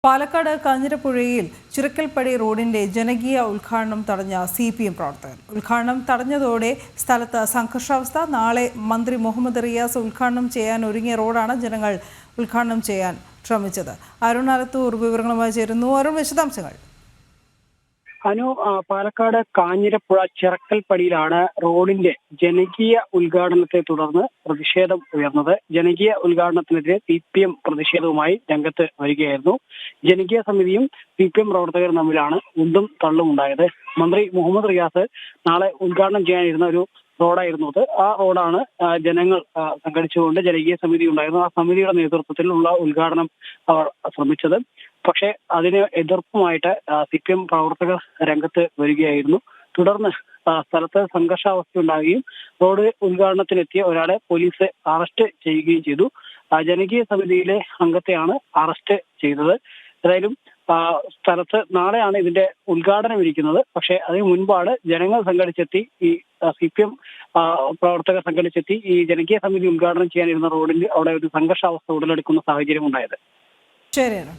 പാലക്കാട് കാഞ്ഞിരപ്പുഴയിൽ ചിറക്കൽപ്പടി റോഡിന്റെ ജനകീയ ഉദ്ഘാടനം തടഞ്ഞ CPM പ്രവർത്തകർ. ഉദ്ഘാടനം തടഞ്ഞതോടെ സ്ഥലത്ത് സംഘർഷാവസ്ഥ. നാളെ മന്ത്രി മുഹമ്മദ് റിയാസ് ഉദ്ഘാടനം ചെയ്യാൻ ഒരുങ്ങിയ റോഡാണ് ജനങ്ങൾ ഉദ്ഘാടനം ചെയ്യാൻ ശ്രമിച്ചത്. അരുൺ അലത്തൂർ വിവരങ്ങളുമായി ചേരുന്നു. അരുൺ, വിശദാംശങ്ങൾ. പാലക്കാട് കാഞ്ഞിരപ്പുഴ ചിറക്കൽപ്പടിയിലാണ് റോഡിന്റെ ജനകീയ ഉദ്ഘാടനത്തെ തുടർന്ന് പ്രതിഷേധം ഉയർന്നത്. ജനകീയ ഉദ്ഘാടനത്തിനെതിരെ CPM പ്രതിഷേധവുമായി രംഗത്ത് വരികയായിരുന്നു. ജനകീയ സമിതിയും CPM പ്രവർത്തകരും തമ്മിലാണ് ഉന്തും തള്ളും ഉണ്ടായത്. മന്ത്രി മുഹമ്മദ് റിയാസ് നാളെ ഉദ്ഘാടനം ചെയ്യാനിരുന്ന ഒരു റോഡായിരുന്നു അത്. ആ റോഡാണ് ജനങ്ങൾ സംഘടിച്ചുകൊണ്ട് ജനകീയ സമിതി ഉണ്ടായിരുന്നു. ആ സമിതിയുടെ നേതൃത്വത്തിലുള്ള ഉദ്ഘാടനം അവർ ശ്രമിച്ചത്. പക്ഷേ അതിന് എതിർപ്പുമായിട്ട് CPM പ്രവർത്തകർ രംഗത്ത് വരികയായിരുന്നു. തുടർന്ന് സ്ഥലത്ത് സംഘർഷാവസ്ഥ ഉണ്ടാവുകയും റോഡ് ഉദ്ഘാടനത്തിനെത്തിയ ഒരാളെ പോലീസ് അറസ്റ്റ് ചെയ്യുകയും ചെയ്തു. ജനകീയ സമിതിയിലെ അംഗത്തെയാണ് അറസ്റ്റ് ചെയ്തത്. ഏതായാലും സ്ഥലത്ത് നാളെയാണ് ഇതിന്റെ ഉദ്ഘാടനം ഇരിക്കുന്നത്. പക്ഷേ അതിന് മുൻപാണ് ജനങ്ങൾ സംഘടിച്ചെത്തി, ഈ CPM പ്രവർത്തകർ സംഘടിച്ചെത്തി ഈ ജനകീയ സമിതി ഉദ്ഘാടനം ചെയ്യാനിരുന്ന റോഡിൽ അവിടെ ഒരു സംഘർഷാവസ്ഥ ഉടലെടുക്കുന്ന സാഹചര്യം ഉണ്ടായത്. ശരിയാണ്.